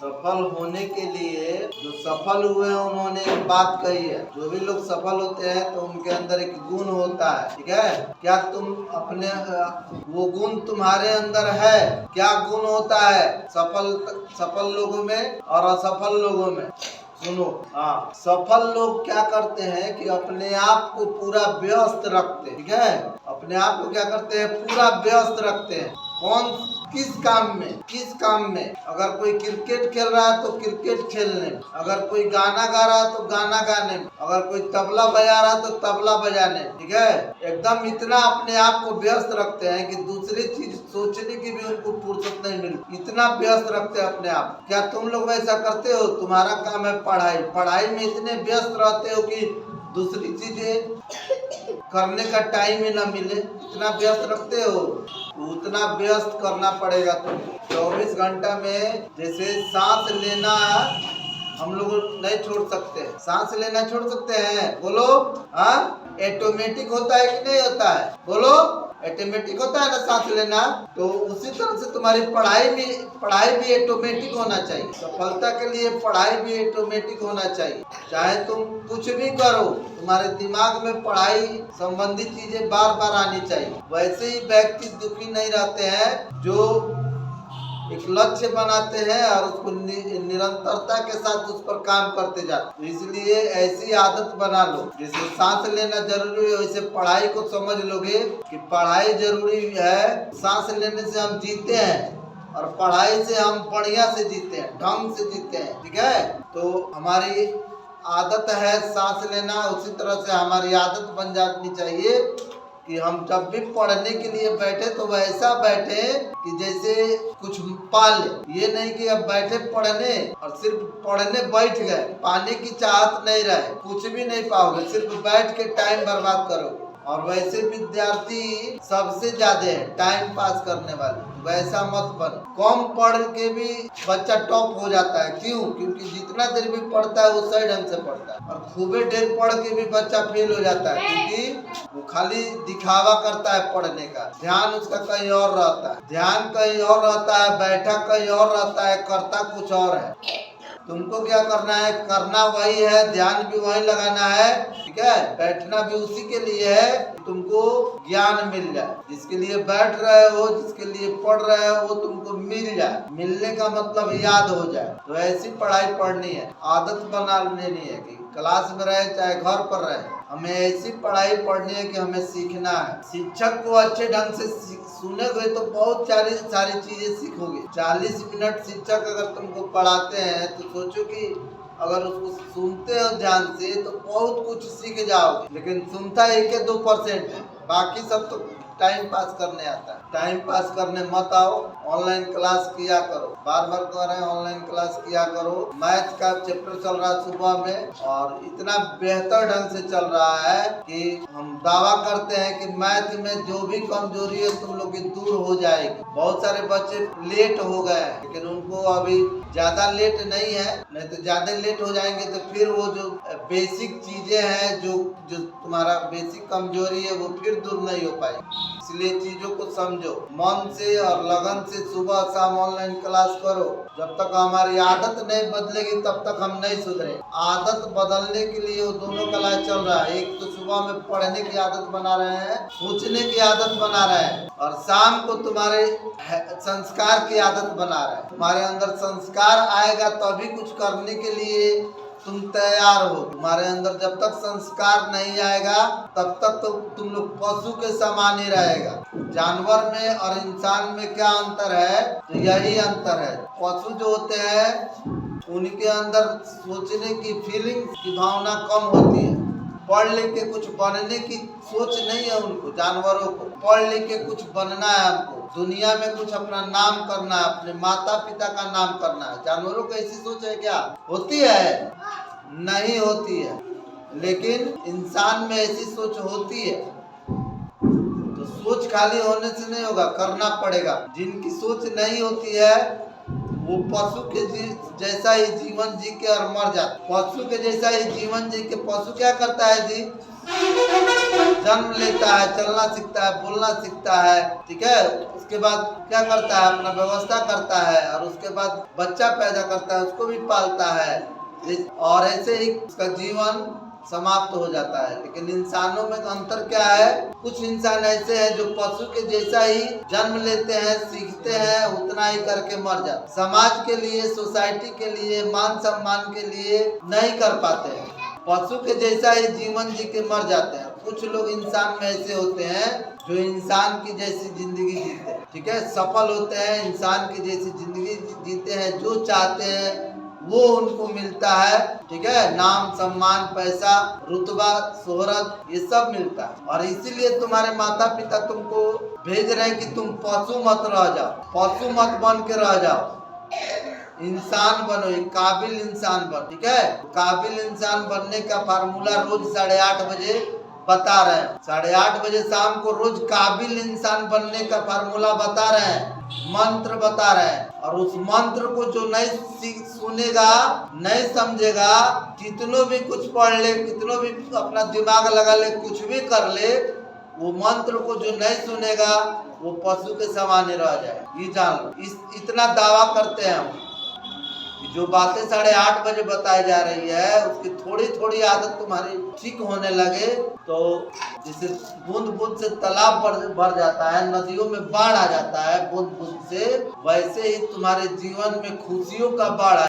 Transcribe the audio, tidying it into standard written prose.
सफल होने के लिए जो सफल हुए हैं उन्होंने एक बात कही है। जो भी लोग सफल होते हैं तो उनके अंदर एक गुण होता है, ठीक है। क्या तुम अपने वो गुण तुम्हारे अंदर है? क्या गुण होता है सफल लोगों में और असफल लोगों में? सुनो, हाँ, सफल लोग क्या करते हैं कि अपने आप को पूरा व्यस्त रखते हैं, ठीक है। अपने आप को क्या करते हैं? पूरा व्यस्त रखते हैं। किस काम में? अगर कोई क्रिकेट खेल रहा है तो क्रिकेट खेलने में, अगर कोई गाना गा रहा है तो गाना गाने में, अगर कोई तबला बजा रहा है तो तबला बजाने में, ठीक है। एकदम इतना अपने आप को व्यस्त रखते हैं कि दूसरी चीज सोचने की भी उनको फुर्सत नहीं मिलती। इतना व्यस्त रखते हैं अपने आप। क्या तुम लोग वैसा करते हो? तुम्हारा काम है पढ़ाई में इतने व्यस्त रहते हो कि दूसरी चीजें करने का टाइम ही ना मिले, इतना व्यस्त रखते हो। उतना व्यस्त करना पड़ेगा तुमको। 24 घंटा में जैसे सांस लेना हम लोग नहीं छोड़ सकते। सांस लेना छोड़ सकते हैं? बोलो। हाँ, ऑटोमेटिक होता है कि नहीं होता है? बोलो। ऑटोमेटिक होता है ना सांस लेना। तो उसी तरह से तुम्हारी पढ़ाई भी ऑटोमेटिक होना चाहिए। सफलता के लिए पढ़ाई भी ऑटोमेटिक होना चाहिए। चाहे तुम कुछ भी करो, तुम्हारे दिमाग में पढ़ाई संबंधी चीजें बार बार आनी चाहिए। वैसे ही व्यक्ति दुखी नहीं रहते हैं जो एक लक्ष्य बनाते हैं और उसको निरंतरता के साथ उस पर काम करते जाते। तो इसलिए ऐसी आदत बना लो। जैसे सांस लेना जरूरी है वैसे पढ़ाई को समझ लोगे कि पढ़ाई जरूरी है। सांस लेने से हम जीते हैं और पढ़ाई से हम बढ़िया से जीते हैं, ढंग से जीते हैं, ठीक है। तो हमारी आदत है सांस लेना, उसी तरह से हमारी आदत बन जानी चाहिए कि हम जब भी पढ़ने के लिए बैठे तो वैसा बैठे कि जैसे कुछ पा ले। ये नहीं कि अब बैठे पढ़ने और सिर्फ पढ़ने बैठ गए, पाने की चाहत नहीं रहे, कुछ भी नहीं पाओगे, सिर्फ बैठ के टाइम बर्बाद करोगे। और वैसे विद्यार्थी सबसे ज्यादा है टाइम पास करने वाले, वैसा मत बनो। कम पढ़ के भी बच्चा टॉप हो जाता है। क्यों? क्योंकि जितना देर भी पढ़ता है वो सही ढंग से पढ़ता है। और खूबे देर पढ़ के भी बच्चा फेल हो जाता है क्योंकि वो खाली दिखावा करता है पढ़ने का, ध्यान उसका कहीं और रहता है। ध्यान कहीं और रहता है, बैठा कहीं और रहता है, करता कुछ और है। तुमको क्या करना है? करना वही है, ध्यान भी वही लगाना है, ठीक है। बैठना भी उसी के लिए है तुमको ज्ञान मिल जाए। जिसके लिए बैठ रहे हो, जिसके लिए पढ़ रहे हो, वो तुमको मिल जाए। मिलने का मतलब याद हो जाए। तो ऐसी पढ़ाई पढ़नी है, आदत बना लेनी है कि क्लास में रहे चाहे घर पर रहे, हमें ऐसी पढ़ाई पढ़नी है कि हमें सीखना है। शिक्षक को अच्छे ढंग से सुनोगे तो बहुत सारी चीजें सीखोगे। 40 मिनट शिक्षक अगर तुमको पढ़ाते हैं तो सोचो कि अगर उसको सुनते हो ध्यान से तो बहुत कुछ सीख जाओगे। लेकिन सुनता 1-2% है, बाकी सब तो टाइम पास करने आता है। टाइम पास करने मत आओ, ऑनलाइन क्लास किया करो। बार बार कह रहे हैं ऑनलाइन क्लास किया करो। मैथ का चैप्टर चल रहा है सुबह में और इतना बेहतर ढंग से चल रहा है कि हम दावा करते हैं कि मैथ में जो भी कमजोरी है तुम लोग की दूर हो जाएगी। बहुत सारे बच्चे लेट हो गए हैं लेकिन उनको अभी ज्यादा लेट नहीं है, नहीं तो ज्यादा लेट हो जाएंगे तो फिर वो जो बेसिक चीजें हैं, जो तुम्हारा बेसिक कमजोरी है वो फिर दूर नहीं हो पाएगी। इसलिए चीजों को समझो, मन से और लगन से सुबह शाम ऑनलाइन क्लास करो। जब तक हमारी आदत नहीं बदलेगी तब तक हम नहीं सुधरे। आदत बदलने के लिए वो दोनों कला चल रहा है। एक तो सुबह में पढ़ने की आदत बना रहे हैं, सोचने की आदत बना रहे हैं, और शाम को तुम्हारे संस्कार की आदत बना रहे हैं। तुम्हारे अंदर संस्कार आएगा तभी कुछ करने के लिए तुम तैयार हो। तुम्हारे अंदर जब तक संस्कार नहीं आएगा तब तक तो तुम लोग पशु के समान ही रहेगा। जानवर में और इंसान में क्या अंतर है? तो यही अंतर है। पशु जो होते हैं उनके अंदर सोचने की, फीलिंग्स की भावना कम होती है। पढ़ लिख के कुछ बनने की सोच नहीं है उनको। जानवरों को पढ़ लिख के कुछ बनना है, हमको दुनिया में कुछ अपना नाम करना है, अपने माता पिता का नाम करना है। जानवरों को ऐसी सोच है क्या? होती है? नहीं होती है। लेकिन इंसान में ऐसी सोच होती है। तो सोच खाली होने से नहीं होगा, करना पड़ेगा। जिनकी सोच नहीं होती है वो पशु के जैसा ही जीवन जी के और मर जाता। पशु के जैसा ही जीवन जी के पशु क्या करता है जी? जन्म लेता है, चलना सीखता है, बोलना सीखता है, ठीक है। उसके बाद क्या करता है, अपना व्यवस्था करता है और उसके बाद बच्चा पैदा करता है, उसको भी पालता है और ऐसे ही उसका जीवन समाप्त हो जाता है। लेकिन इंसानों में अंतर क्या है, कुछ इंसान ऐसे हैं जो पशु के जैसा ही जन्म लेते हैं, सीखते हैं, उतना ही करके मर जाते, समाज के लिए, सोसाइटी के लिए, मान सम्मान के लिए नहीं कर पाते हैं, पशु के जैसा ही जीवन जी के मर जाते हैं। कुछ लोग इंसान में ऐसे होते हैं जो इंसान की जैसी जिंदगी जीते हैं, ठीक है, सफल होते हैं, इंसान की जैसी जिंदगी जीते हैं, जो चाहते हैं वो उनको मिलता है, ठीक है, नाम सम्मान पैसा रुतबा शोहरत ये सब मिलता है। और इसीलिए तुम्हारे माता पिता तुमको भेज रहे हैं कि तुम पशु मत रह जाओ, पशु मत बन के रह जाओ, इंसान बनो, एक काबिल इंसान बनो, ठीक है। काबिल इंसान बनने का फार्मूला रोज 8:30 बजे बता रहे हैं, 8:30 बजे शाम को रोज काबिल इंसान बनने का फार्मूला बता रहे हैं, मंत्र बता रहे हैं। और उस मंत्र को जो नहीं सुनेगा, नहीं समझेगा, कितनों भी कुछ पढ़ ले, कितनों भी अपना दिमाग लगा ले, कुछ भी कर ले, वो मंत्र को जो नहीं सुनेगा वो पशु के समान ही रह जाए, ये जान लो। इतना दावा करते हैं हम, जो बातें 8:30 बजे बताई जा रही है उसकी थोड़ी थोड़ी आदत तुम्हारी ठीक होने लगे तो जैसे बूंद बूंद से तालाब भर जाता है, नदियों में बाढ़ आ जाता है बूंद बूंद से, वैसे ही तुम्हारे जीवन में खुशियों का बाढ़